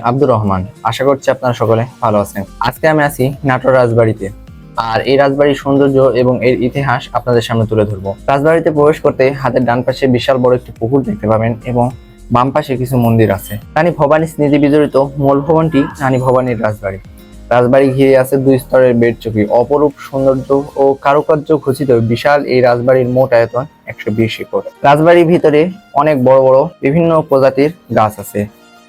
আব্দুর রহমান। আশা করছি আপনারা সকলে ভালো আছেন। আজকে আমি আছি নাটোর রাজবাড়িতে, আর এই রাজবাড়ির সৌন্দর্য এবং এর ইতিহাস আপনাদের সামনে তুলে ধরবো। রাজবাড়িতে প্রবেশ করতে হাতের ডান পাশে বিশাল বড় একটি পুকুর দেখতে পাবেন এবং বাম পাশে কিছু মন্দির আছে। রানী ভবানী স্মৃতি বিজড়িত মূল ভবনটি রানী ভবানীর রাজবাড়ি। রাজবাড়ি ঘিরে আছে 2 স্তরের বেড চৌকি। অপরূপ সৌন্দর্য ও কারুকার্য খচিত বিশাল এই রাজবাড়ির মোট আয়তন 120 একর। রাজবাড়ির ভিতরে অনেক বড় বড় বিভিন্ন প্রজাতির গাছ আছে।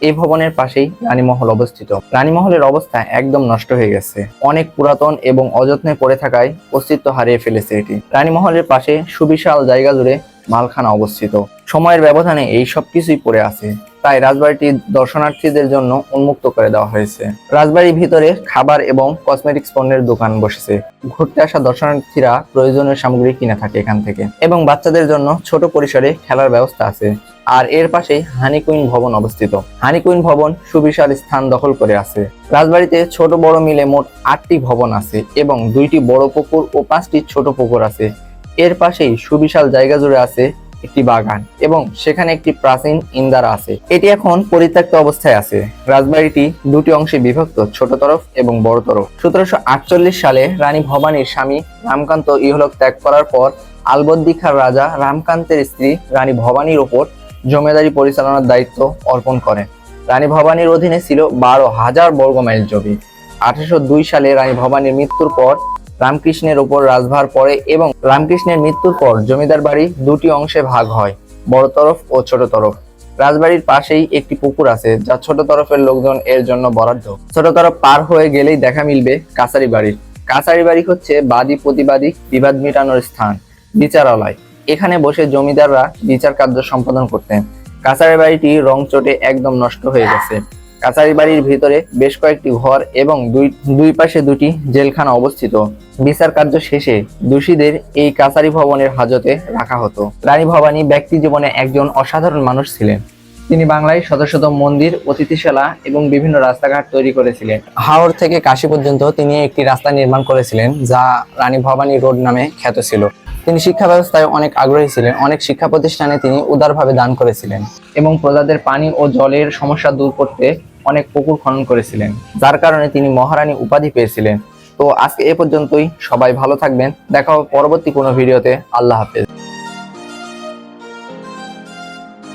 এই ভবনের পাশেই রানীমহল অবস্থিত। রানীমহলের অবস্থা একদম নষ্ট হয়ে গেছে, অনেক পুরাতন এবং অযত্নে পড়ে থাকায় অস্তিত্ব হারিয়ে ফেলেছে এটি। রানীমহলের পাশে সুবিশাল জায়গা জুড়ে মালখানা অবস্থিত। সময়ের ব্যবধানে এই সব কিছুই পড়ে আছে, তাই রাজবাড়িটি দর্শনার্থীদের জন্য উন্মুক্ত করে দেওয়া হয়েছে। রাজবাড়ির ভিতরে খাবার এবং কসমেটিক্স পণ্যের দোকান বসেছে। ঘুরতে আসা দর্শনার্থীরা প্রয়োজনীয় সামগ্রী কিনে থাকে এখান থেকে, এবং বাচ্চাদের জন্য ছোট পরিসরে খেলার ব্যবস্থা আছে। আর এর পাশেই হানিকুইন ভবন অবস্থিত। হানিকুইন ভবন সুবিশাল স্থান দখল করে আছে। রাজবাড়িতে ছোট বড় মিলে মোট 8টি ভবন আছে এবং 2টি বড় পুকুর ও 5টি ছোট পুকুর আছে। এর পাশেই সুবিশাল জায়গা জুড়ে আছে একটি বাগান এবং সেখানে একটি প্রাচীন ইন্দারা আছে। এটি এখন পরিত্যক্ত অবস্থায় আছে। রাজবাড়িটি 2টি অংশে বিভক্ত, ছোট তরফ এবং বড় তরফ। 1748 সালে রানী ভবানীর স্বামী রামকান্ত ইহলোক ত্যাগ করার পর আলবদ্দি খাঁর রাজা রামকান্তের স্ত্রী রানী ভবানীর ওপর জমিদারি পরিচালনার দায়িত্ব অর্পণ করেন। রানী ভবানীর অধীনে ছিল 12,000 বর্গ মাইল জমি। 1802 সালে রানী ভবানীর মৃত্যুর পর রামকৃষ্ণের ওপর রাজভার পড়ে এবং রামকৃষ্ণের মৃত্যুর পর জমিদার বাড়ি 2টি অংশে ভাগ হয়, বড় তরফ ও ছোট তরফ। রাজবাড়ির পাশেই একটি পুকুর আছে যা ছোট তরফের লোকজন এর জন্য বরাদ্দ। ছোট তরফ পার হয়ে গেলেই দেখা মিলবে কাছারি বাড়ির। কাছারি বাড়ি হচ্ছে বাদী প্রতিবাদী বিবাদ মেটানোর স্থান, বিচারালয়। এখানে বসে জমিদাররা বিচার কার্য সম্পাদন করতেন। কাছারি বাড়িটি রং চটে একদম নষ্ট হয়ে গেছে। কাছারি বাড়ির ভিতরে বেশ কয়েকটি ঘর এবং দুই পাশে 2টি জেলখানা অবস্থিত। বিচার কার্য শেষে দোষীদের এই কাছারি ভবনের হাজতে রাখা হতো। রানী ভবানী ব্যক্তি জীবনে একজন অসাধারণ মানুষ ছিলেন। তিনি বাংলায় শত শত মন্দির, অতিথিশালা এবং বিভিন্ন রাস্তাঘাট তৈরি করেছিলেন। হাওড় থেকে কাশী পর্যন্ত তিনি একটি রাস্তা নির্মাণ করেছিলেন যা রানী ভবানী রোড নামে খ্যাত ছিল। তিনি শিক্ষা ব্যবস্থায় অনেক আগ্রহী ছিলেন। অনেক শিক্ষা প্রতিষ্ঠানে তিনি উদারভাবে দান করেছিলেন এবং প্রজাদের পানি ও জলের সমস্যা দূর করতে অনেক পুকুর খনন করেছিলেন, যার কারণে তিনি মহারানী উপাধি পেয়েছিলেন। তো আজকে এ পর্যন্তই। সবাই ভালো থাকবেন। দেখা হবে পরবর্তী কোনো ভিডিওতে। আল্লাহ হাফেজ।